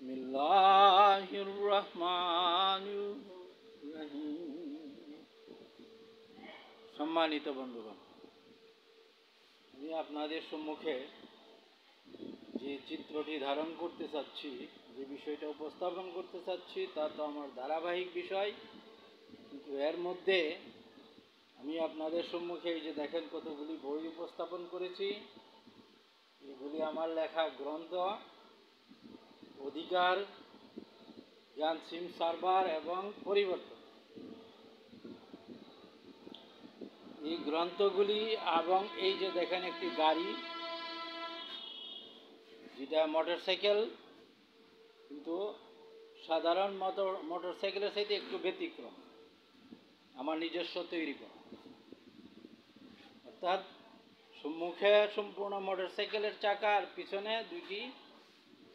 বিসমিল্লাহির রহমানির রহিম। সম্মানিত বন্ধুগণ, আমি আপনাদের সম্মুখে যে চিত্রটি ধারণ করতে চাচ্ছি, যে বিষয়টা উপস্থাপন করতে চাচ্ছি, তা তো আমার ধারাবাহিক বিষয়, কিন্তু এর মধ্যে আমি আপনাদের সম্মুখে এই যে দেখেন কতগুলি বই উপস্থাপন করেছি। এগুলি আমার লেখা গ্রন্থ অধিকার, জ্ঞান সিম সার্ভার এবং পরিবর্তন। এই গ্রন্থগুলি এবং এই যে দেখেন একটি গাড়ি, যেটা মোটরসাইকেল, কিন্তু সাধারণ মোটরসাইকেলের সাথে একটু ব্যতিক্রম, আমার নিজস্ব তৈরি করা। অর্থাৎ সম্মুখে সম্পূর্ণ মোটরসাইকেলের চাকা আর পিছনে দুইটি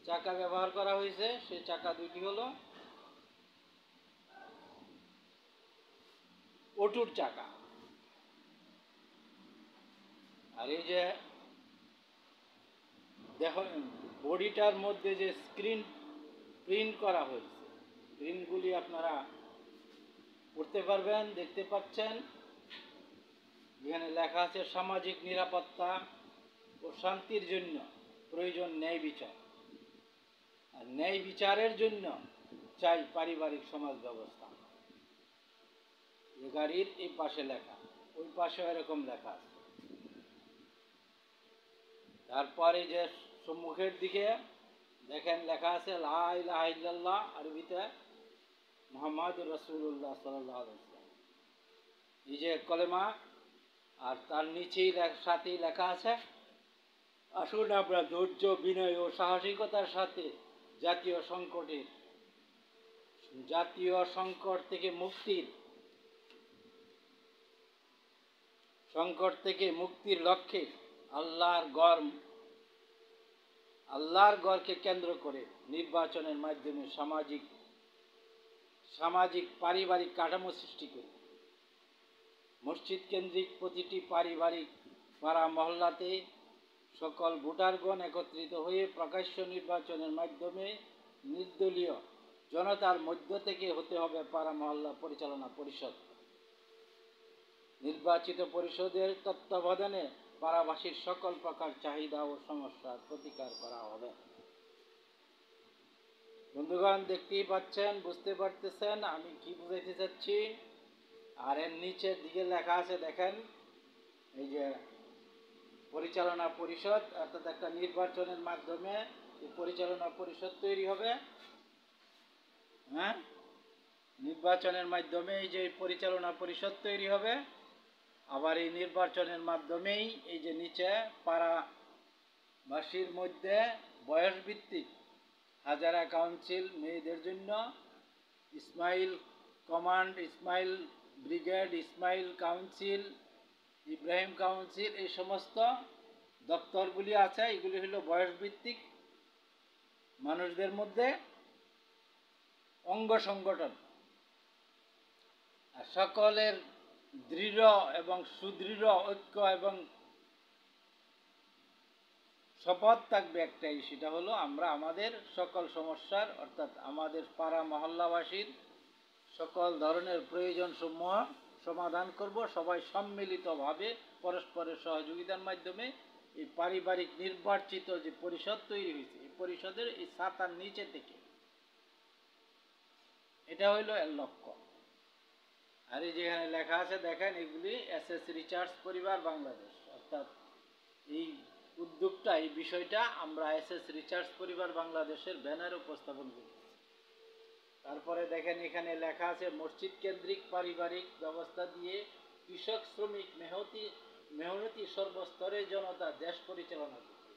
চাকা ব্যবহার করা হয়েছে। সেই চাকা দুইটি হলো অটুর চাকা। আর এই যে দেখো বডিটার মধ্যে যে স্ক্রিন প্রিন্ট করা হয়েছে, প্রিন্টগুলি আপনারা পড়তে পারবেন, দেখতে পাচ্ছেন। এখানে লেখা আছে সামাজিক নিরাপত্তা ও শান্তির জন্য প্রয়োজন ন্যায় বিচার, আর ন্যায় বিচারের জন্য চাই পারিবারিক সমাজ ব্যবস্থা। এই গাড়ির এই পাশে লেখা, ওই পাশে এরকম লেখা আছে। তারপরে যে সম্মুখের দিকে দেখেন লেখা আছে লা ইলাহা ইল্লাল্লাহ, আরবিতে মুহাম্মাদুর রাসূলুল্লাহ সাল্লাল্লাহু আলাইহি ওয়াসাল্লাম, এই যে কলেমা। আর তার নিচেই সাথেই লেখা আছে আসুন আমরা ধৈর্য, বিনয় ও সাহসিকতার সাথে জাতীয় সংকট থেকে মুক্তির লক্ষ্যে আল্লাহর গড়কে কেন্দ্র করে নির্বাচনের মাধ্যমে সামাজিক পারিবারিক কাঠামো সৃষ্টি করি। মসজিদ কেন্দ্রিক প্রতিটি পারিবারিক পাড়া মহল্লাতে সকল ভোটারগণ একত্রিত হয়ে প্রকাশ্য নির্বাচনের মাধ্যমে নির্দলীয় জনতার মধ্য থেকে হতে হবে পাড়া মহল্লা পরিচালনা পরিষদ। নির্বাচিত পরিষদের তত্ত্বাবধানে পাড়াবাসীর সকল প্রকার চাহিদা ও সমস্যার প্রতিকার করা হবে। বন্ধুগণ, দেখতেই পাচ্ছেন, বুঝতে পারতেছেন আমি কি বুঝাইতে চাচ্ছি। আর এর নিচের দিকে লেখা আছে দেখেন, এই যে পরিচালনা পরিষদ, অর্থাৎ একটা নির্বাচনের মাধ্যমে এই পরিচালনা পরিষদ তৈরি হবে। হ্যাঁ, নির্বাচনের মাধ্যমে এই যে পরিচালনা পরিষদ তৈরি হবে। আবার এই নির্বাচনের মাধ্যমেই এই যে নিচে পাড়াবাসীর মধ্যে বয়স ভিত্তিক হাজারা কাউন্সিল মেয়েদের জন্য, Ismail command, Ismail brigade, Ismail council, Ibrahim council, এই সমস্ত দপ্তরগুলি আছে। এগুলি হলো বয়সভিত্তিক মানুষদের মধ্যে অঙ্গ সংগঠন। আর সকলের দৃঢ় এবং সুদৃঢ় ঐক্য এবং শপথ থাকবে একটাই, সেটা হলো আমরা আমাদের সকল সমস্যার, অর্থাৎ আমাদের পাড়া মহল্লাবাসীর সকল ধরনের প্রয়োজন সমূহ সমাধান করব, সবাই সম্মিলিতভাবে পরস্পরের সহযোগিতার মাধ্যমে। এই পারিবারিক নির্বাচিত যে পরিষদ তৈরি হয়েছে, এই পরিষদের এই ছাতার নিচে থেকে, এটা হইল এর লক্ষ্য। আর এই যেখানে লেখা আছে দেখেন, এগুলি এসএস রিচার্জ পরিবার বাংলাদেশ, অর্থাৎ এই উদ্যোগটা, এই বিষয়টা আমরা এসএস রিচার্জ পরিবার বাংলাদেশের ব্যানারে উপস্থাপন করি। তারপরে দেখেন এখানে লেখা আছে মসজিদ কেন্দ্রিক পারিবারিক ব্যবস্থা দিয়ে কৃষক, শ্রমিক, মেহনতি সর্বস্তরের জনতা দেশ পরিচালনা করবে।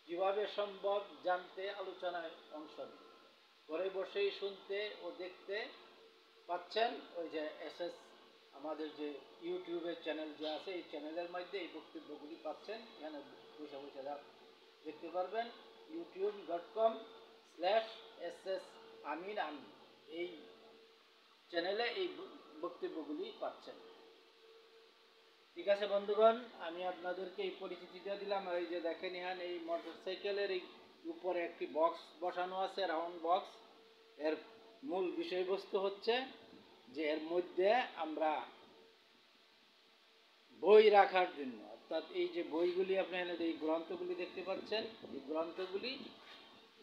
কিভাবে সম্ভব জানতে আলোচনায় অংশ নিন। ঘরে বসেই শুনতে ও দেখতে পাচ্ছেন। ওই যে এসএস আমাদের যে ইউটিউবের চ্যানেল যে আছে, এই চ্যানেলের মধ্যে এই বক্তব্যগুলি পাচ্ছেন। এখানে বসে বসে দেখতে পারবেন। youtube.com/ss আমিন এই চ্যানেলে এই বক্তব্যগুলি পাচ্ছেন। ঠিক আছে বন্ধুগণ, আমি আপনাদেরকে এই পরিচিতিটা দিলাম। এই যে দেখেন এখানে এই মোটরসাইকেলের এই উপরে একটি বক্স বসানো আছে, রাউন্ড বক্স। এর মূল বিষয়বস্তু হচ্ছে যে এর মধ্যে আমরা বই রাখার জন্য, অর্থাৎ এই যে বইগুলি আপনারা এই গ্রন্থগুলি দেখতে পাচ্ছেন, এই গ্রন্থগুলি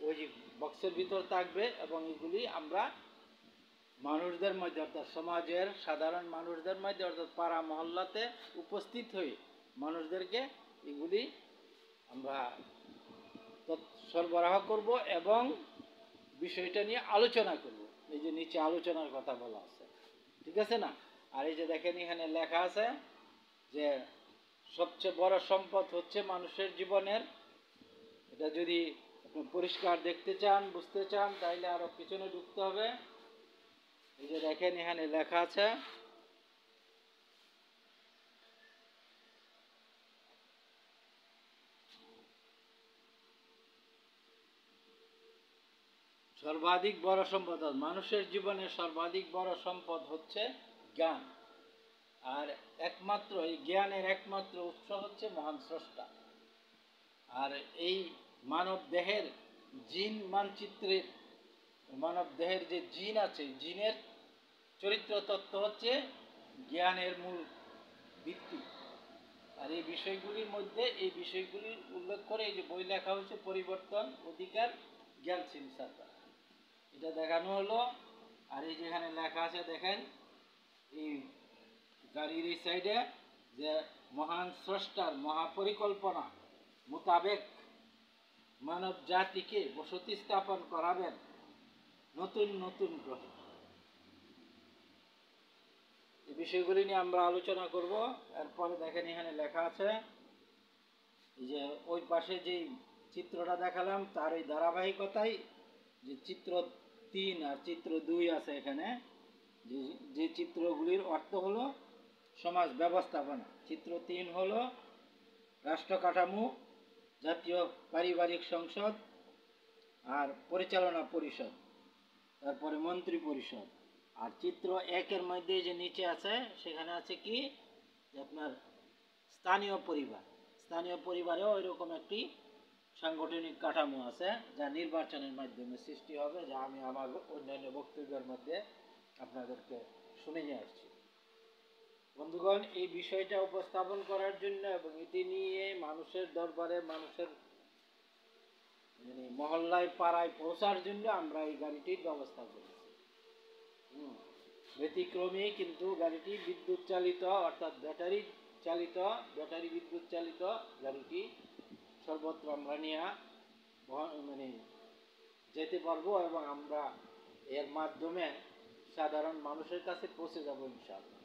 ওই যে বক্সের ভিতর থাকবে এবং এগুলি আমরা মানুষদের মধ্যে, অর্থাৎ সমাজের সাধারণ মানুষদের মধ্যে, অর্থাৎ পাড়া মহল্লাতে উপস্থিত হয়ে মানুষদেরকে এগুলি আমরা সরবরাহ করব এবং বিষয়টা নিয়ে আলোচনা করব। এই যে নিচে আলোচনার কথা বলা আছে, ঠিক আছে না? আর এই যে দেখেন এখানে লেখা আছে যে সবচেয়ে বড় সম্পদ হচ্ছে মানুষের জীবনের। এটা যদি আপনি পরিষ্কার দেখতে চান, বুঝতে চান, তাইলে আরো পিছনে ঢুকতে হবে। এই যে দেখেন এখানে লেখা আছে সর্বাধিক বড় সম্পদ, মানুষের জীবনের সর্বাধিক বড় সম্পদ হচ্ছে জ্ঞান। আর একমাত্র এই জ্ঞানের একমাত্র উৎস হচ্ছে মহান স্রষ্টা। আর এই মানব দেহের জিন মানচিত্রের, মানব দেহের যে জিন আছে, জিনের চরিত্র তত্ত্ব হচ্ছে জ্ঞানের মূল ভিত্তি। আর এই বিষয়গুলির মধ্যে এই বিষয়গুলির উল্লেখ করে এই যে বই লেখা হয়েছে পরিবর্তন, অধিকার, জ্ঞান চিন্তা, এটা দেখানো হলো। আর এই যেখানে লেখা আছে দেখেন এই গাড়ির এই সাইডে যে মহান স্রষ্টার মহাপরিকল্পনা মোতাবেক মানব জাতিকে বসতি স্থাপন করাবেন নতুন নতুন গ্রহে। এই বিষয়গুলি নিয়ে আমরা আলোচনা করব। এরপরে দেখেন এখানে লেখা আছে এই যে ওই পাশে যেই চিত্রটা দেখালাম তার এই ধারাবাহিকতায় যে চিত্র 3 আর চিত্র 2 আছে এখানে, যে চিত্রগুলির অর্থ হলো সমাজ ব্যবস্থাপনা। চিত্র 3 হলো রাষ্ট্র কাঠামো, জাতীয় পারিবারিক সংসদ আর পরিচালনা পরিষদ, তারপরে মন্ত্রী পরিষদ। আর চিত্র 1-এর মধ্যে যে নিচে আছে সেখানে আছে কি আপনার স্থানীয় পরিবার। স্থানীয় পরিবারেও ওইরকম একটি সাংগঠনিক কাঠামো আছে যা নির্বাচনের মাধ্যমে সৃষ্টি হবে, যা আমি আমার অন্যান্য বক্তব্যের মধ্যে আপনাদেরকে শুনিয়ে আসছি। বন্ধুগণ, এই বিষয়টা উপস্থাপন করার জন্য এবং এটি নিয়ে মানুষের দরবারে, মানুষের মহল্লায় পাড়ায় পৌঁছার জন্য আমরা এই গাড়িটির ব্যবস্থা করেছি। ব্যতিক্রমী, কিন্তু গাড়িটি বিদ্যুৎ চালিত, অর্থাৎ ব্যাটারি চালিত, ব্যাটারি বিদ্যুৎ চালিত গাড়িটি সর্বত্র আমরা নিয়ে যেতে পারবো এবং আমরা এর মাধ্যমে সাধারণ মানুষের কাছে পৌঁছে যাব ইনশাআল্লাহ।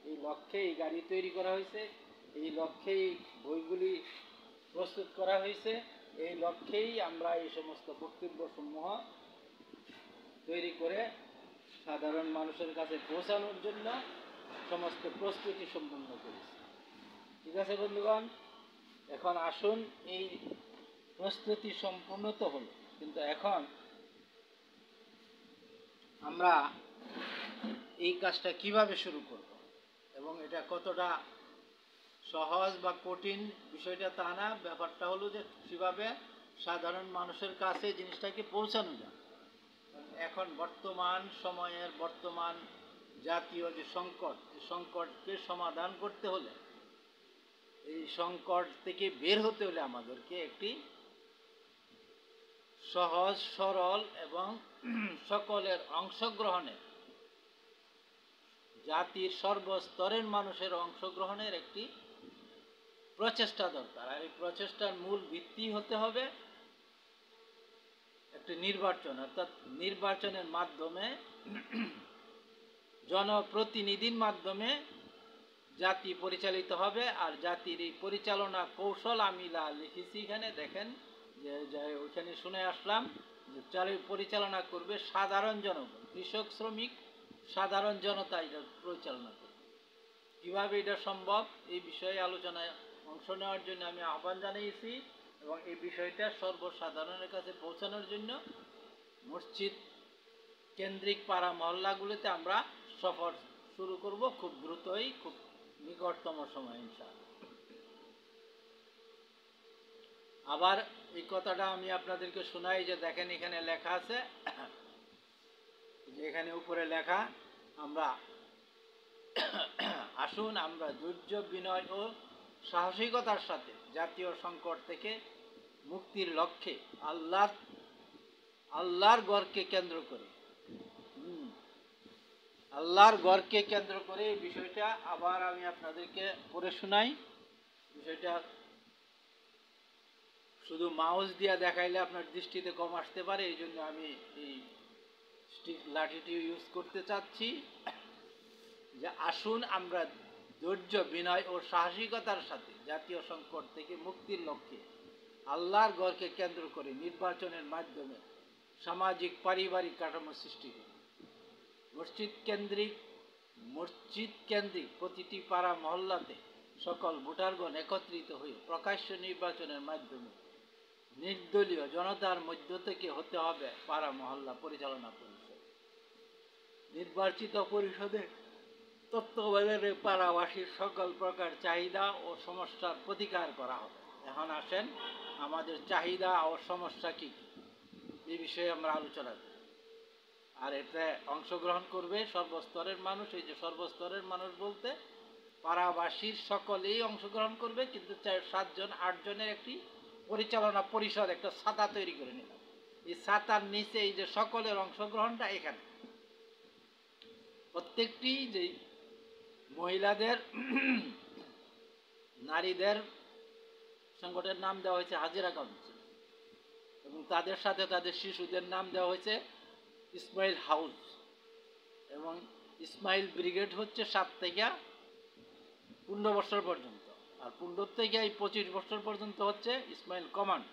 এই লক্ষ্যে এই গাড়ি তৈরি করা হয়েছে, এই লক্ষ্যেই বইগুলি প্রস্তুত করা হয়েছে, এই লক্ষ্যেই আমরা এই সমস্ত বক্তব্যসমূহ তৈরি করে সাধারণ মানুষের কাছে পৌঁছানোর জন্য সমস্ত প্রস্তুতি সম্পন্ন করেছি। ঠিক আছে বন্ধুগণ, এখন আসুন, এই প্রস্তুতি সম্পূর্ণ তো হলো, কিন্তু এখন আমরা এই কাজটা কিভাবে শুরু করব এবং এটা কতটা সহজ বা কঠিন বিষয়টা তা না, ব্যাপারটা হলো যে কিভাবে সাধারণ মানুষের কাছে জিনিসটাকে পৌঁছানো যায়। এখন বর্তমান সময়ের বর্তমান জাতীয় যে সংকট, এই সংকটকে সমাধান করতে হলে, এই সংকট থেকে বের হতে হলে আমাদেরকে একটি সহজ সরল এবং সকলের অংশগ্রহণে, জাতির সর্বস্তরের মানুষের অংশগ্রহণের একটি প্রচেষ্টা দরকার। আর এই প্রচেষ্টার মূল ভিত্তি হতে হবে একটি নির্বাচন, অর্থাৎ নির্বাচনের মাধ্যমে, জনপ্রতিনিধির মাধ্যমে জাতি পরিচালিত হবে। আর জাতির এই পরিচালনা কৌশল আমি লিখেছি এখানে দেখেন, যে ওইখানে শুনে আসলাম যে পরিচালনা করবে সাধারণ জনগণ, কৃষক, শ্রমিক, সাধারণ জনতা এটা পরিচালনা করবে। কীভাবে এটা সম্ভব এই বিষয়ে আলোচনায় অংশ নেওয়ার জন্য আমি আহ্বান জানিয়েছি এবং এই বিষয়টা সর্বসাধারণের কাছে পৌঁছানোর জন্য মসজিদ কেন্দ্রিক পাড়া মহল্লাগুলিতে আমরা সফর শুরু করব খুব দ্রুতই, খুব নিকটতম সময় ইনশাআল্লাহ। আবার এই কথাটা আমি আপনাদেরকে শোনাই যে দেখেন এখানে লেখা আছে, যে এখানে উপরে লেখা, আমরা আসুন আমরা ধৈর্য, বিনয় ও সাহসিকতার সাথে জাতীয় সংকট থেকে মুক্তির লক্ষ্যে আল্লাহর গড়কে কেন্দ্র করে আল্লাহর গড়কে কেন্দ্র করে এই বিষয়টা আবার আমি আপনাদেরকে পড়ে শোনাই। বিষয়টা শুধু মাউস দিয়ে দেখাইলে আপনার দৃষ্টিতে কম আসতে পারে, এই জন্য আমি এই স্টিক লাঠিটি ইউজ করতে চাচ্ছি। যে আসুন আমরা ধৈর্য, বিনয় ও সাহসিকতার সাথে জাতীয় সংকট থেকে মুক্তির লক্ষ্যে আল্লাহর গড়কে কেন্দ্র করে নির্বাচনের মাধ্যমে সামাজিক পারিবারিক কাঠামো সৃষ্টি করি। মসজিদ কেন্দ্রিক প্রতিটি পাড়া মহল্লাতে সকল ভোটারগণ একত্রিত হয়ে প্রকাশ্য নির্বাচনের মাধ্যমে নির্দলীয় জনতার মধ্য থেকে হতে হবে পাড়া মহল্লা পরিচালনা পরিষদ। নির্বাচিত পরিষদে তত্ত্বাবধানে পাড়াবাসীর সকল প্রকার চাহিদা ও সমস্যার প্রতিকার করা হবে। এখন আসেন আমাদের চাহিদা ও সমস্যা কী কী, এই বিষয়ে আমরা আলোচনা করি। আর এতে অংশগ্রহণ করবে সর্বস্তরের মানুষ। এই যে সর্বস্তরের মানুষ বলতে পাড়াবাসীর সকলেই অংশগ্রহণ করবে, কিন্তু 7 জন 8 জনের একটি পরিচালনা পরিষদ, একটা ছাতা তৈরি করে নিলাম। এই ছাতার নিচে এই যে সকলের অংশগ্রহণটা, এখানে প্রত্যেকটি যে মহিলাদের নারীদের সংগঠনের নাম দেওয়া হয়েছে হাজিরা কাউন্সিল, এবং তাদের সাথে তাদের শিশুদের নাম দেওয়া হয়েছে ইসমাইল হাউস, এবং ইসমাইল ব্রিগেড হচ্ছে 7 থেকে 15 বছর পর্যন্ত, আর 15 থেকে 25 বছর পর্যন্ত হচ্ছে ইসমাইল কমান্ড,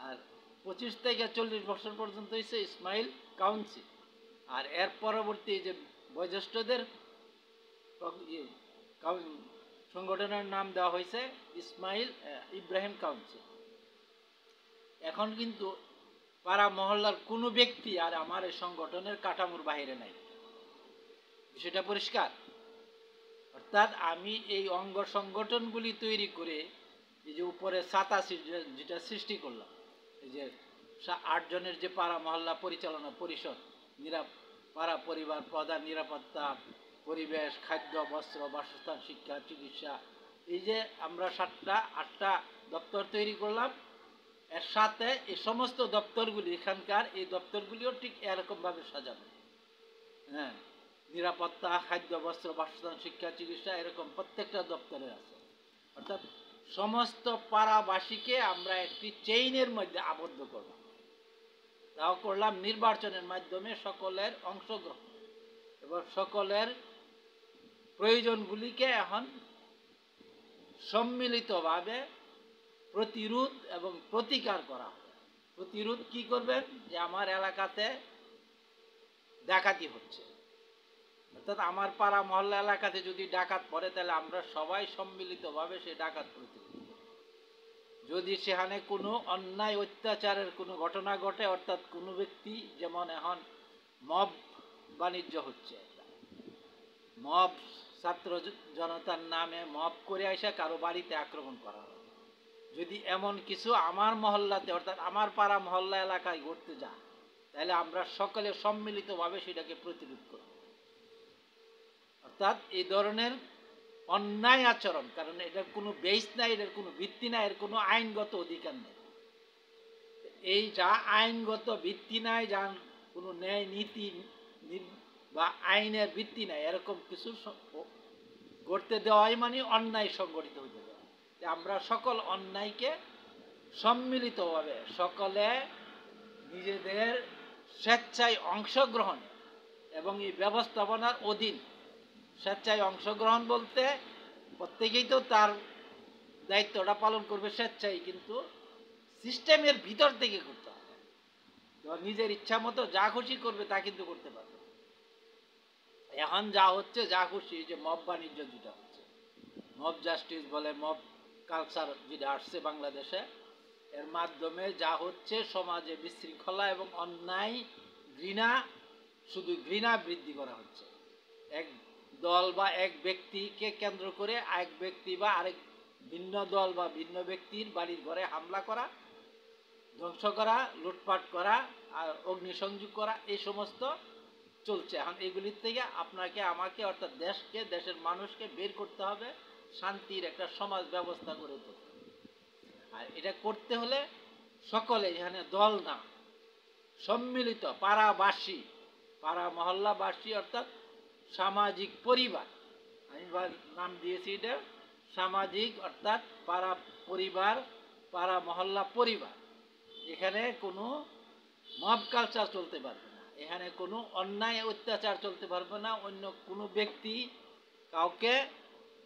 আর 25 থেকে 40 বছর পর্যন্ত হচ্ছে ইসমাইল কাউন্সিল। আর এর পরবর্তী যে বয়োজ্যেষ্ঠদের সংগঠনের নাম দেওয়া হয়েছে ইব্রাহিম কাউন্সিল। এখন কিন্তু পাড়া মহল্লার কোনো ব্যক্তি আর আমার এই সংগঠনের কাঠামোর বাইরে নাই, সেটা পরিষ্কার। অর্থাৎ আমি এই অঙ্গ সংগঠনগুলি তৈরি করে এই যে উপরে ছাতা যেটা সৃষ্টি করলাম, এই যে 8 জনের যে পাড়া মহল্লা পরিচালনা পরিষদ, পাড়া পরিবার প্রধান, নিরাপত্তা, পরিবেশ, খাদ্য, বস্ত্র, বাসস্থান, শিক্ষা, চিকিৎসা, এই যে আমরা 7টা 8টা দপ্তর তৈরি করলাম। এর সাথে এই সমস্ত দপ্তরগুলি, এখানকার এই দপ্তরগুলিও ঠিক এরকমভাবে সাজানো। হ্যাঁ, নিরাপত্তা, খাদ্য, বস্ত্র, বাসস্থান, শিক্ষা, চিকিৎসা, এরকম প্রত্যেকটা দপ্তরে আছে। অর্থাৎ সমস্ত পাড়াবাসীকে আমরা একটি চেইনের মধ্যে আবদ্ধ করলাম। তাও করলাম নির্বাচনের মাধ্যমে সকলের অংশগ্রহণ এবং সকলের প্রয়োজনগুলিকে এখন সম্মিলিতভাবে প্রতিরোধ এবং প্রতিকার করা হবে। প্রতিরোধ কি করবেন? যে আমার এলাকাতে ডাকাতি হচ্ছে, অর্থাৎ আমার পাড়া মহল্লা এলাকাতে যদি ডাকাত পড়ে, তাহলে আমরা সবাই সম্মিলিতভাবে সেই ডাকাত প্রতিরোধ করব। যদি সেখানে কোনো অন্যায় অত্যাচারের কোনো ঘটনা ঘটে, অর্থাৎ কোনো ব্যক্তি, যেমন এখন মব বাণিজ্য হচ্ছে, মব ছাত্র জনতার নামে মব করে আসা কারো বাড়িতে আক্রমণ করা হয়, যদি এমন কিছু আমার মহল্লাতে অর্থাৎ আমার পাড়া মহল্লা এলাকায় ঘটতে যায়, তাহলে আমরা সকলে সম্মিলিতভাবে সেটাকে প্রতিরোধ করব। অর্থাৎ এই ধরনের অন্যায় আচরণ, কারণ এটার কোনো বেস নাই, এটার কোনো ভিত্তি নাই, এর কোনো আইনগত অধিকার নেই। এই যা আইনগত ভিত্তি নাই, যার কোনো ন্যায় নীতি বা আইনের ভিত্তি নাই, এরকম কিছু করতে দেওয়াই মানে অন্যায় সংগঠিত হতে দেওয়া। আমরা সকল অন্যায়কে সম্মিলিতভাবে সকলে নিজেদের স্বেচ্ছায় অংশগ্রহণ এবং এই ব্যবস্থাপনার অধীন, স্বেচ্ছায় অংশগ্রহণ বলতে প্রত্যেকেই তো তার দায়িত্বটা পালন করবে স্বেচ্ছায়, কিন্তু সিস্টেমের ভিতর থেকে করতে হবে। নিজের ইচ্ছা মতো যা খুশি করবে তা কিন্তু করতে পারবে। এখন যা হচ্ছে, যা খুশি, যে মব বাণিজ্য যেটা হচ্ছে, মব জাস্টিস বলে, মব কালচার যেটা আসছে বাংলাদেশে, এর মাধ্যমে যা হচ্ছে সমাজে বিশৃঙ্খলা এবং অন্যায়, ঘৃণা, শুধু ঘৃণা বৃদ্ধি করা হচ্ছে। এক দল বা এক ব্যক্তিকে কেন্দ্র করে আরেক ব্যক্তি বা আরেক ভিন্ন দল বা ভিন্ন ব্যক্তির বাড়ির ঘরে হামলা করা, ধ্বংস করা, লুটপাট করা আর অগ্নিসংযোগ করা, এই সমস্ত চলছে। এখন এগুলির থেকে আপনাকে আমাকে অর্থাৎ দেশকে, দেশের মানুষকে বের করতে হবে, শান্তির একটা সমাজ ব্যবস্থা করে তুলতে হবে। আর এটা করতে হলে সকলে, এখানে দল না, সম্মিলিত পাড়াবাসী, পাড়া মহল্লাবাসী অর্থাৎ সামাজিক পরিবার, আমি নাম দিয়েছি এটা সামাজিক, অর্থাৎ পাড়া পরিবার, পাড়া মহল্লা পরিবার। এখানে কোনো মব কালচার চলতে পারবে না, এখানে কোনো অন্যায় অত্যাচার চলতে পারবে না, অন্য কোনো ব্যক্তি কাউকে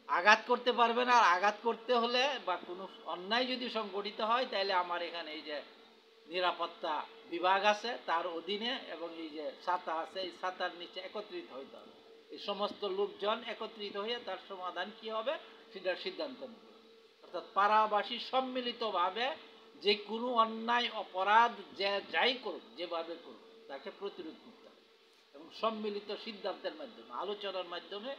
আঘাত করতে পারবে না। আর আঘাত করতে হলে বা কোনো অন্যায় যদি সংগঠিত হয়, তাহলে আমার এখানে এই যে নিরাপত্তা বিভাগ আছে তার অধীনে, এবং এই যে ছাতা আছে, এই ছাতার নিচে একত্রিত হইতে হবে। এই সমস্ত লোকজন একত্রিত হয়ে তার সমাধান কি হবে সেটার সিদ্ধান্ত নেবে। অর্থাৎ পাড়াবাসী সম্মিলিতভাবে যে কোনো অন্যায় অপরাধ যে যাই করুক, যেভাবে করুক, তাকে প্রতিরোধ করতে হবে এবং সম্মিলিত সিদ্ধান্তের মাধ্যমে, আলোচনার মাধ্যমে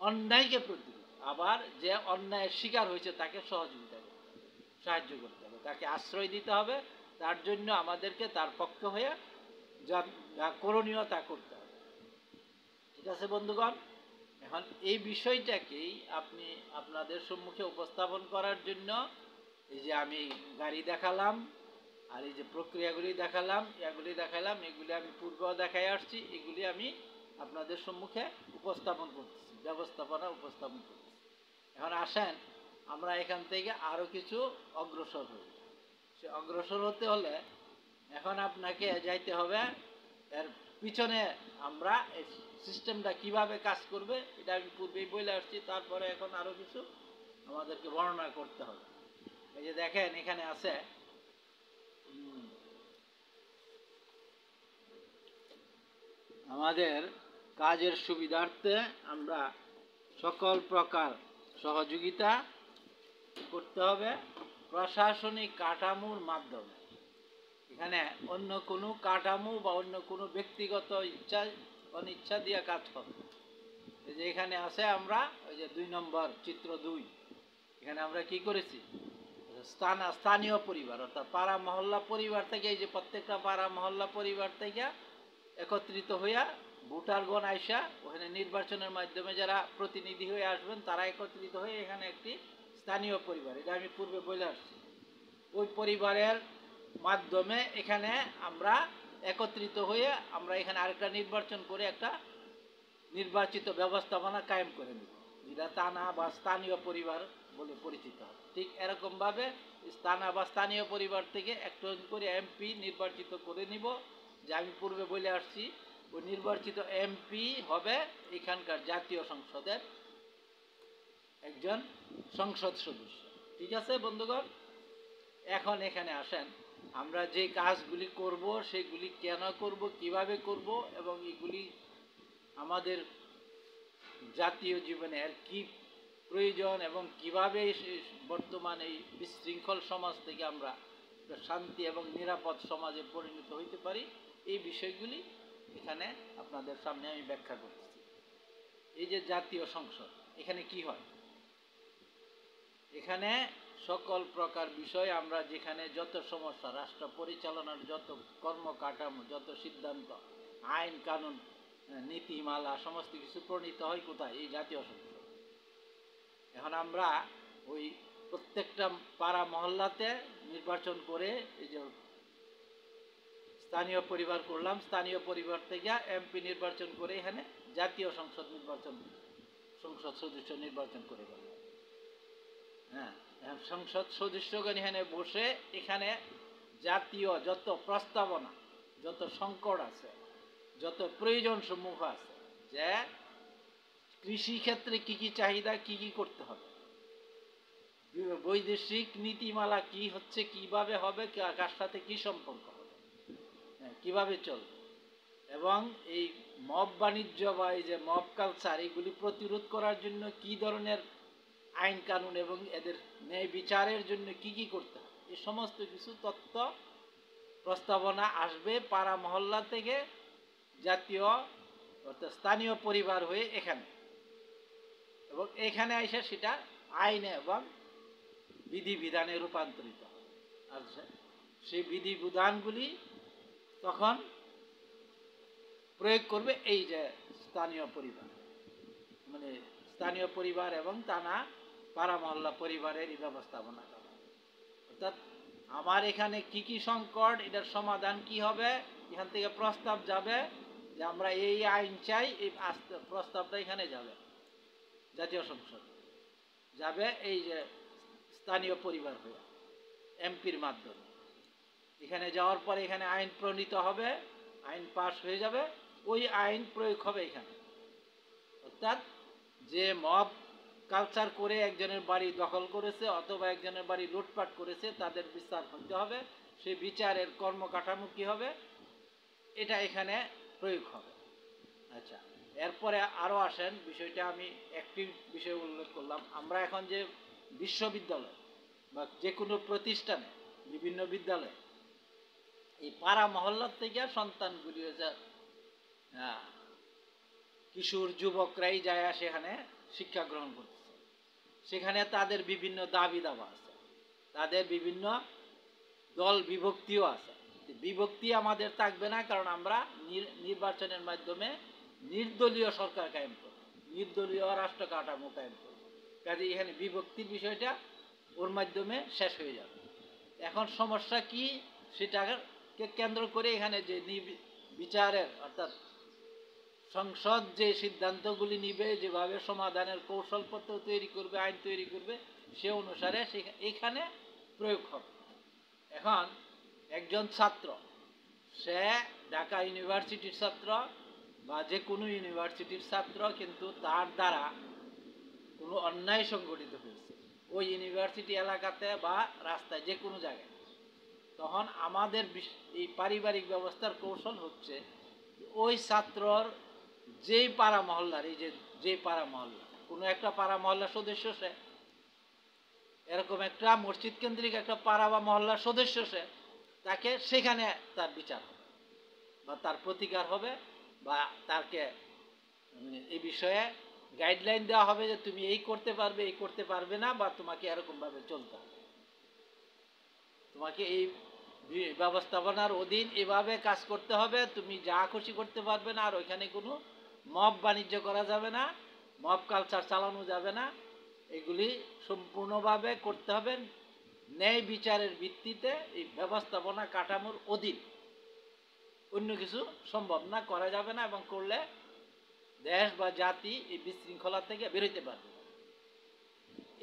অন্যায়কে প্রতিরোধ, আবার যে অন্যায়ের শিকার হয়েছে তাকে সহযোগিতা করতে হবে, সাহায্য করতে হবে, তাকে আশ্রয় দিতে হবে। তার জন্য আমাদেরকে তার পক্ষ হয়ে যা করণীয় তা করতে হবে। ঠিক আছে বন্ধুগণ, এখন এই বিষয়টাকেই আপনি আপনাদের সম্মুখে উপস্থাপন করার জন্য এই যে আমি গাড়ি দেখালাম, আর এই যে প্রক্রিয়াগুলি দেখালাম, এগুলি আমি পূর্বেও দেখাই আসছি, এগুলি আমি আপনাদের সম্মুখে উপস্থাপন করতেছি, ব্যবস্থাপনা উপস্থাপন করতেছি। এখন আসেন আমরা এখান থেকে আরও কিছু অগ্রসর হই। সে অগ্রসর হতে হলে এখন আপনাকে যাইতে হবে এর পিছনে, আমরা এই সিস্টেমটা কিভাবে কাজ করবে এটা আমি পূর্বেই বলে আসছি, তারপরে এখন আরও কিছু আমাদেরকে বর্ণনা করতে হবে। এই যে দেখেন এখানে আছে আমাদের কাজের সুবিধার্থে আমরা সকল প্রকার সহযোগিতা করতে হবে প্রশাসনিক কাঠামোর মাধ্যমে। এখানে অন্য কোনো কাঠামো বা অন্য কোনো ব্যক্তিগত ইচ্ছা অনিচ্ছা দিয়ে কাজ হবে। এই যে এখানে আছে আমরা ওই যে 2 নম্বর চিত্র 2, এখানে আমরা কি করেছি, স্থানীয় পরিবার অর্থাৎ পাড়া মহল্লা পরিবার থেকে, এই যে প্রত্যেকটা পাড়া মহল্লা পরিবার থেকে একত্রিত হইয়া ভোটারগণ আইসা ওখানে নির্বাচনের মাধ্যমে যারা প্রতিনিধি হয়ে আসবেন তারা একত্রিত হয়ে এখানে একটি স্থানীয় পরিবার, এটা আমি পূর্বে বলে আসছি, ওই পরিবারের মাধ্যমে এখানে আমরা একত্রিত হয়ে আমরা এখানে আরেকটা নির্বাচন করে একটা নির্বাচিত ব্যবস্থাপনা কায়েম করে নেব, যেটা থানা বা স্থানীয় পরিবার বলে পরিচিত হয়। ঠিক এরকমভাবে থানা বা স্থানীয় পরিবার থেকে একজন করে এমপি নির্বাচিত করে নিব, যে আমি পূর্বে বলে আসছি ওই নির্বাচিত এমপি হবে এখানকার জাতীয় সংসদের একজন সংসদ সদস্য। ঠিক আছে বন্ধুগণ, এখন এখানে আসেন আমরা যে কাজগুলি করব সেগুলি কেন করব, কিভাবে করব, এবং এগুলি আমাদের জাতীয় জীবনে আর কি প্রয়োজন, এবং কিভাবে বর্তমান এই বিশৃঙ্খল সমাজ থেকে আমরা শান্তি এবং নিরাপদ সমাজে পরিণত হইতে পারি, এই বিষয়গুলি এখানে আপনাদের সামনে আমি ব্যাখ্যা করতেছি। এই যে জাতীয় সংসদ, এখানে কি হয়, এখানে সকল প্রকার বিষয় আমরা যেখানে যত সমস্যা, রাষ্ট্র পরিচালনার যত কর্মকাঠামো, যত সিদ্ধান্ত, আইন কানুন, নীতিমালা সমস্ত কিছু প্রণীত হয় কোথায়, এই জাতীয় সংসদ। এখন আমরা ওই প্রত্যেকটা পাড়া মহল্লাতে নির্বাচন করে এই যে স্থানীয় পরিবার করলাম, স্থানীয় পরিবার থেকে এমপি নির্বাচন করে এখানে জাতীয় সংসদ সদস্য নির্বাচন করে গেল। হ্যাঁ, সংসদ সদস্যগণ এখানে বসে এখানে জাতীয় যত প্রস্তাবনা, যত সংকট আছে, যত প্রয়োজন সমূহ আছে, যে কৃষি ক্ষেত্রে কি কি চাহিদা, কি কি করতে হবে, বৈদেশিক নীতিমালা কি হচ্ছে, কিভাবে হবে, কার সাথে কি সম্পর্ক হবে, কিভাবে চলবে, এবং এই মব বাণিজ্য বা এই যে মব কালচার, এগুলি প্রতিরোধ করার জন্য কি ধরনের আইন কানুন এবং এদের ন্যায় বিচারের জন্য কি কি করতে হবে, এই সমস্ত কিছু তথ্য প্রস্তাবনা আসবে পাড়া মহল্লা থেকে জাতীয় অর্থাৎ স্থানীয় পরিবার হয়ে এখানে, এবং এখানে এসে সেটা আইনে এবং বিধিবিধানে রূপান্তরিত হবে। আর সেই বিধিবিধানগুলি তখন প্রয়োগ করবে এই যে স্থানীয় পরিবার, মানে স্থানীয় পরিবার এবং টানা পাড়া মহল্লা পরিবারেরই ব্যবস্থাপনা করা। অর্থাৎ আমার এখানে কি কি সংকট, এটার সমাধান কি হবে, এখান থেকে প্রস্তাব যাবে যে আমরা এই আইন চাই, এই প্রস্তাবটা এখানে যাবে, জাতীয় সংসদ যাবে এই যে স্থানীয় পরিবার হয়ে এমপির মাধ্যমে। এখানে যাওয়ার পরে এখানে আইন প্রণীত হবে, আইন পাস হয়ে যাবে, ওই আইন প্রয়োগ হবে এখানে। অর্থাৎ যে মব কালচার করে একজনের বাড়ি দখল করেছে অথবা একজনের বাড়ি লুটপাট করেছে তাদের বিচার করতে হবে, সেই বিচারের কর্মকাঠামো কী হবে এটা এখানে প্রয়োগ হবে। আচ্ছা, এরপরে আরও আসেন, বিষয়টা আমি একটি বিষয় উল্লেখ করলাম। আমরা এখন যে বিশ্ববিদ্যালয় বা যে কোনো প্রতিষ্ঠানে বিভিন্ন বিদ্যালয়ে এই পাড়া মহল্লার থেকে সন্তানগুলি কিশোর যুবকরাই যায় সেখানে শিক্ষা গ্রহণ করতেছে। সেখানে তাদের বিভিন্ন দাবি দাবা আছে, তাদের বিভিন্ন দল বিভক্তিও আছে। বিভক্তি আমাদের থাকবে না, কারণ আমরা নির্বাচনের মাধ্যমে নির্দলীয় সরকার কায়েম করব, নির্দলীয় রাষ্ট্র কাঠামো কায়েম করব। কাজে এখানে বিভক্তির বিষয়টা ওর মাধ্যমে শেষ হয়ে যাবে। এখন সমস্যা কি সেটাকে কেন্দ্র করে এখানে যে বিচারের অর্থাৎ সংসদ যে সিদ্ধান্তগুলি নিবে, যেভাবে সমাধানের কৌশলপত্র তৈরি করবে, আইন তৈরি করবে, সে অনুসারে এখানে প্রয়োগ হবে। এখন একজন ছাত্র, সে ঢাকা ইউনিভার্সিটির ছাত্র বা যে কোনো ইউনিভার্সিটির ছাত্র, কিন্তু তার দ্বারা কোনো অন্যায় সংগঠিত হয়েছে ওই ইউনিভার্সিটি এলাকাতে বা রাস্তায় যে কোনো জায়গায়, তখন আমাদের এই পারিবারিক ব্যবস্থার কৌশল হচ্ছে ওই ছাত্রর যেই পাড়া মহল্লার, এই যে পাড়া মহল্লা, কোনো একটা পাড়া মহল্লার সদস্য সে, এরকম একটা মসজিদ কেন্দ্রিক একটা পাড়া বা মহল্লার সদস্য সে, তাকে সেখানে তার বিচার হবে বা তার প্রতিকার হবে বা তাকে এই বিষয়ে গাইডলাইন দেওয়া হবে যে তুমি এই করতে পারবে, এই করতে পারবে না, বা তোমাকে এরকমভাবে চলতে হবে, তোমাকে এই ব্যবস্থাপনার অধীন এভাবে কাজ করতে হবে, তুমি যা খুশি করতে পারবে না, আর ওইখানে কোনো মব বাণিজ্য করা যাবে না, মব কালচার চালানো যাবে না, এগুলি সম্পূর্ণভাবে করতে হবে ন্যায় বিচারের ভিত্তিতে, এই ব্যবস্থাপনা কাঠামোর অধীন। অন্য কিছু সম্ভব না, করা যাবে না, এবং করলে দেশ বা জাতি এই বিশৃঙ্খলা থেকে বেরোতে পারবে।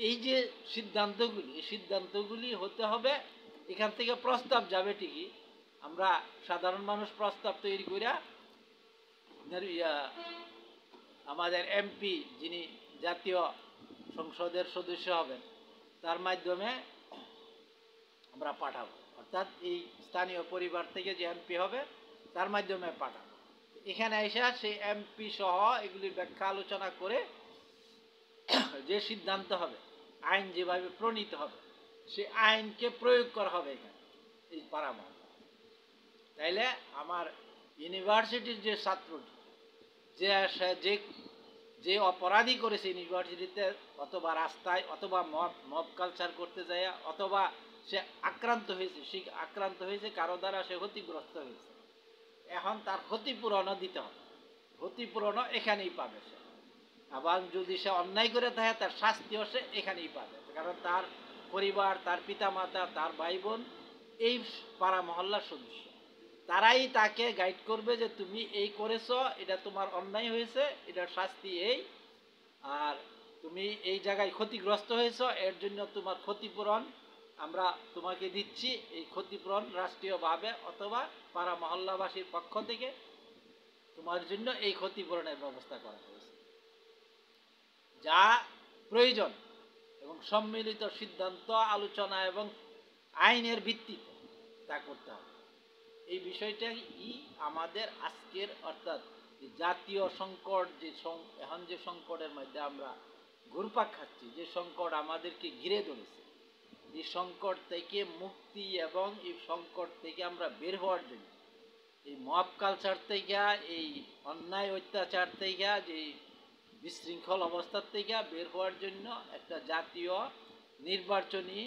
এই যে সিদ্ধান্তগুলি, এই সিদ্ধান্তগুলি হতে হবে, এখান থেকে প্রস্তাব যাবে ঠিকই, আমরা সাধারণ মানুষ প্রস্তাব তৈরি করিয়া আমাদের এমপি যিনি জাতীয় সংসদের সদস্য হবেন তার মাধ্যমে আমরা পাঠাবো। অর্থাৎ এই স্থানীয় পরিবার থেকে যে এমপি হবে তার মাধ্যমে পাঠাবো। এখানে এসে সেই এমপি সহ এগুলির ব্যাখ্যা আলোচনা করে যে সিদ্ধান্ত হবে, আইন যেভাবে প্রণীত হবে, সে আইনকে প্রয়োগ করা হবে এখানে এই পাড়া মহল্লা। তাইলে আমার ইউনিভার্সিটির যে ছাত্রটি যে অপরাধী করেছে ইউনিভার্সিটিতে অথবা রাস্তায় অথবা মব কালচার করতে যায় অথবা সে আক্রান্ত হয়েছে কারো দ্বারা, সে ক্ষতিগ্রস্ত হয়েছে, এখন তার ক্ষতিপূরণও দিতে হবে, ক্ষতিপূরণও এখানেই পাবে সে। আবার যদি সে অন্যায় করে থাকে তার শাস্তিও সে এখানেই পাবে, কারণ তার পরিবার, তার পিতামাতা, তার ভাই বোন এই পাড়া মহল্লার সদস্য, তারাই তাকে গাইড করবে যে তুমি এই করেছো, এটা তোমার অন্যায় হয়েছে, এটার শাস্তি এই, আর তুমি এই জায়গায় ক্ষতিগ্রস্ত হয়েছো, এর জন্য তোমার ক্ষতিপূরণ আমরা তোমাকে দিচ্ছি, এই ক্ষতিপূরণ রাষ্ট্রীয়ভাবে অথবা পাড়া মহল্লাবাসীর পক্ষ থেকে তোমার জন্য এই ক্ষতিপূরণের ব্যবস্থা করা হয়েছে। যা প্রয়োজন এবং সম্মিলিত সিদ্ধান্ত, আলোচনা এবং আইনের ভিত্তিতে তা করতে হবে। এই বিষয়টাই আমাদের আজকের অর্থাৎ জাতীয় সংকট, যে এখন যে সংকটের মধ্যে আমরা ঘুরপাক খাচ্ছি, যে সংকট আমাদেরকে ঘিরে ধরেছে, এই সংকট থেকে মুক্তি এবং এই সংকট থেকে আমরা বের হওয়ার জন্য, এই মব কালচার থেকে, এই অন্যায় অত্যাচার থেকে, যে বিশৃঙ্খল অবস্থার থেকে বের হওয়ার জন্য একটা জাতীয় নির্বাচনী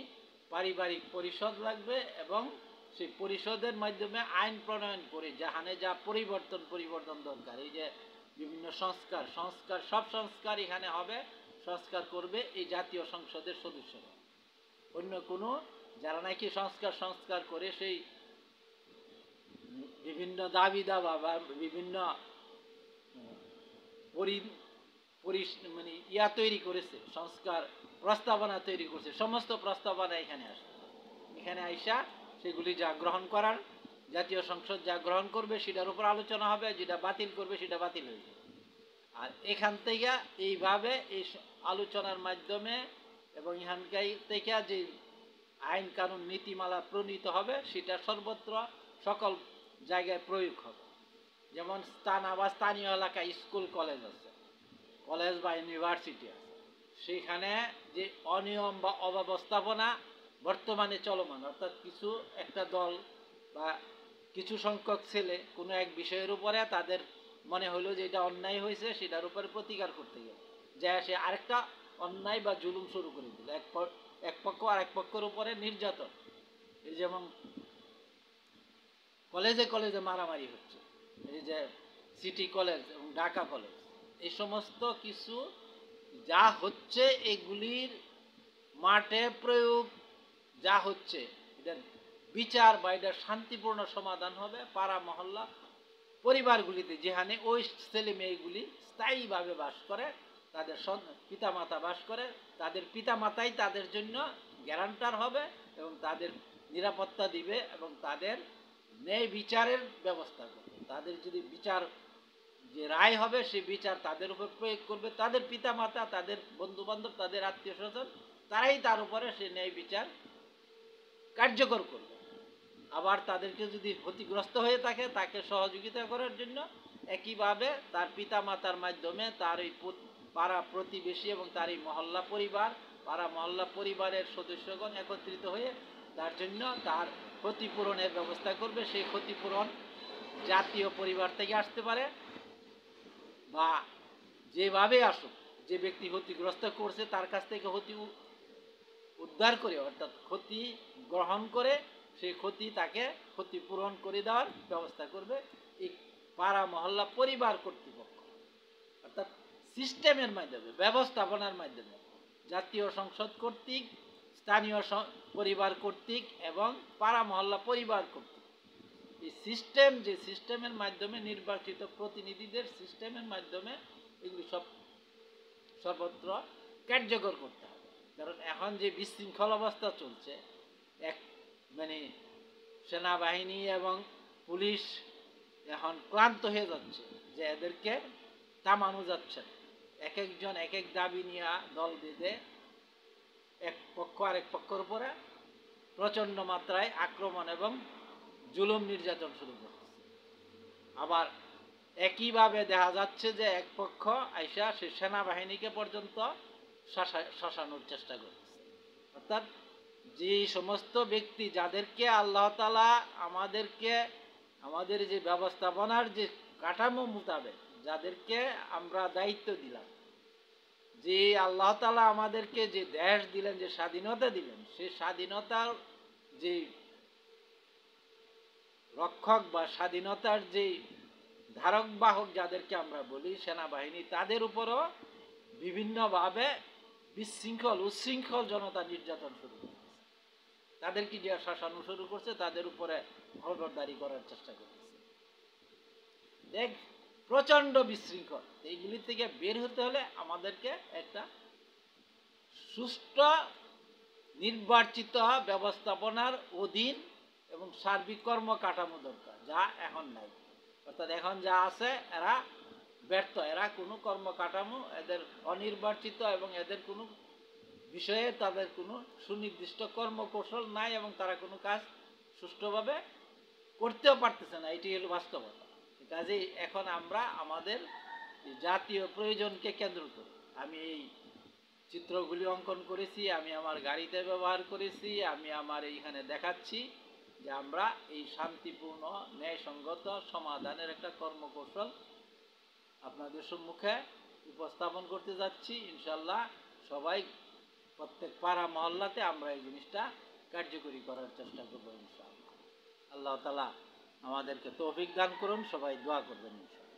পারিবারিক পরিষদ লাগবে এবং সেই পরিষদের মাধ্যমে আইন প্রণয়ন করে যেখানে যা পরিবর্তন দরকার, এই যে বিভিন্ন সংস্কার সব সংস্কার এখানে হবে, সংস্কার করবে এই জাতীয় সংসদের সদস্যরা। অন্য কোনো যারা নাকি সংস্কার করে সেই বিভিন্ন দাবি দাবা বা বিভিন্ন মানে তৈরি করেছে, সংস্কার প্রস্তাবনা তৈরি করছে, সমস্ত প্রস্তাবনা এখানে আসে। এখানে আইসা সেগুলি যা গ্রহণ করার, জাতীয় সংসদ যা গ্রহণ করবে সেটার উপর আলোচনা হবে, যেটা বাতিল করবে সেটা বাতিল হয়ে যাবে। আর এখান থেকে এইভাবে এই আলোচনার মাধ্যমে এবং এখান থেকে যে আইন কানুন নীতিমালা প্রণীত হবে সেটা সর্বত্র সকল জায়গায় প্রয়োগ হবে। যেমন স্থানীয় এলাকায় স্কুল কলেজ আছে, কলেজ বা ইউনিভার্সিটি আছে, সেখানে যে অনিয়ম বা অব্যবস্থাপনা বর্তমানে চলমান, অর্থাৎ কিছু একটা দল বা কিছু সংখ্যক ছেলে কোনো এক বিষয়ের উপরে তাদের মনে হলো যে এটা অন্যায় হয়েছে, সেটার উপরে প্রতিকার করতে গেল যে সে আরেকটা অন্যায় বা জুলুম শুরু করে দিল, এক পক্ষ আরেক পক্ষের উপরে নির্যাতন। এই যেমন কলেজে মারামারি হচ্ছে, এই যে সিটি কলেজ এবং ঢাকা কলেজ, এই সমস্ত কিছু যা হচ্ছে এগুলির মাঠে প্রয়োগ যা হচ্ছে, এটার বিচার বা এটার শান্তিপূর্ণ সমাধান হবে পাড়া মহল্লা পরিবারগুলিতে, যেখানে ওই ছেলে মেয়েগুলি স্থায়ীভাবে বাস করে, তাদের পিতামাতা বাস করে, তাদের পিতামাতাই তাদের জন্য গ্যারান্টার হবে এবং তাদের নিরাপত্তা দিবে এবং তাদের ন্যায় বিচারের ব্যবস্থা করবে। তাদের যদি বিচার যে রায় হবে সেই বিচার তাদের উপর প্রয়োগ করবে, তাদের পিতামাতা, তাদের বন্ধুবান্ধব, তাদের আত্মীয় স্বজন, তারাই তার উপরে সে ন্যায় বিচার কার্যকর করবে। আবার তাদেরকে যদি ক্ষতিগ্রস্ত হয়ে থাকে তাকে সহযোগিতা করার জন্য একইভাবে তার পিতামাতার মাধ্যমে তার এই পাড়া প্রতিবেশী এবং তার এই পাড়া মহল্লা পরিবারের সদস্যগণ একত্রিত হয়ে তার জন্য তার ক্ষতিপূরণের ব্যবস্থা করবে। সেই ক্ষতিপূরণ জাতীয় পরিবার থেকে আসতে পারে বা যেভাবে আসুক, যে ব্যক্তি ক্ষতিগ্রস্ত করছে তার কাছ থেকে ক্ষতি উদ্ধার করে, অর্থাৎ ক্ষতি গ্রহণ করে সেই ক্ষতি তাকে ক্ষতিপূরণ করে দেওয়ার ব্যবস্থা করবে এই পাড়া মহল্লা পরিবার কর্তৃপক্ষ। অর্থাৎ সিস্টেমের মাধ্যমে, ব্যবস্থাপনার মাধ্যমে, জাতীয় সংসদ কর্তৃক, স্থানীয় পরিবার কর্তৃক এবং পাড়া মহল্লা পরিবার কর্তৃক এই সিস্টেম, যে সিস্টেমের মাধ্যমে নির্বাচিত প্রতিনিধিদের সিস্টেমের মাধ্যমে এগুলি সব সর্বত্র কার্যকর করতে হবে। কারণ এখন যে বিশৃঙ্খল অবস্থা চলছে, এক মানে সেনাবাহিনী এবং পুলিশ এখন ক্লান্ত হয়ে যাচ্ছে যে এদেরকে থামানো যাচ্ছে না। এক একজন এক এক দাবি নিয়ে দল বেঁধে এক পক্ষ আরেক পক্ষের উপরে প্রচণ্ড মাত্রায় আক্রমণ এবং জুলুম নির্যাতন শুরু করতেছে। আবার একইভাবে দেখা যাচ্ছে যে এক পক্ষ আইসা সে সেনাবাহিনীকে পর্যন্ত শাসানোর চেষ্টা করতেছে। অর্থাৎ যে সমস্ত ব্যক্তি যাদেরকে আল্লাহ তাআলা আমাদের যে ব্যবস্থাপনার যে কাঠামো মোতাবেক যাদেরকে আমরা দায়িত্ব দিলাম, যে আল্লাহ তাআলা আমাদেরকে যে দেশ দিলেন, যে স্বাধীনতা দিলেন, সেই স্বাধীনতার যে রক্ষক বা স্বাধীনতার যে ধারক বাহক যাদেরকে আমরা বলি সেনাবাহিনী, তাদের উপরও বিভিন্নভাবে উচ্ছৃঙ্খল জনতা নির্যাতন শুরু করছে। তাদেরকে যে শাসানো শুরু করছে, তাদের উপরে নজরদারি করার চেষ্টা করতেছে। দেখ প্রচন্ড বিশৃঙ্খল, এইগুলি থেকে বের হতে হলে আমাদেরকে একটা সুষ্ঠু নির্বাচিত ব্যবস্থাপনার অধীন এবং সার্বিক কর্ম কাঠামো দরকার, যা এখন নাই। অর্থাৎ এখন যা আছে এরা ব্যর্থ, এরা কোনো কর্ম কাঠামো, এদের অনির্বাচিত এবং এদের কোনো বিষয়ে তাদের কোনো সুনির্দিষ্ট কর্মকৌশল নাই এবং তারা কোনো কাজ সুষ্ঠুভাবে করতেও পারতেছে না। এটি হলো বাস্তবতা। কাজেই এখন আমরা আমাদের জাতীয় প্রয়োজনকে কেন্দ্র করি। আমি এই চিত্রগুলি অঙ্কন করেছি, আমি আমার গাড়িতে ব্যবহার করেছি, আমি আমার এইখানে দেখাচ্ছি যে আমরা এই শান্তিপূর্ণ ন্যায়সঙ্গত সমাধানের একটা কর্মকৌশল আপনাদের সম্মুখে উপস্থাপন করতে যাচ্ছি। ইনশাল্লাহ সবাই প্রত্যেক পাড়া মহল্লাতে আমরা এই জিনিসটা কার্যকরী করার চেষ্টা করবো ইনশাআল্লাহ। আল্লাহ তাআলা আমাদেরকে তৌফিক দান করুন, সবাই দোয়া করবেন ইনশাআল্লাহ।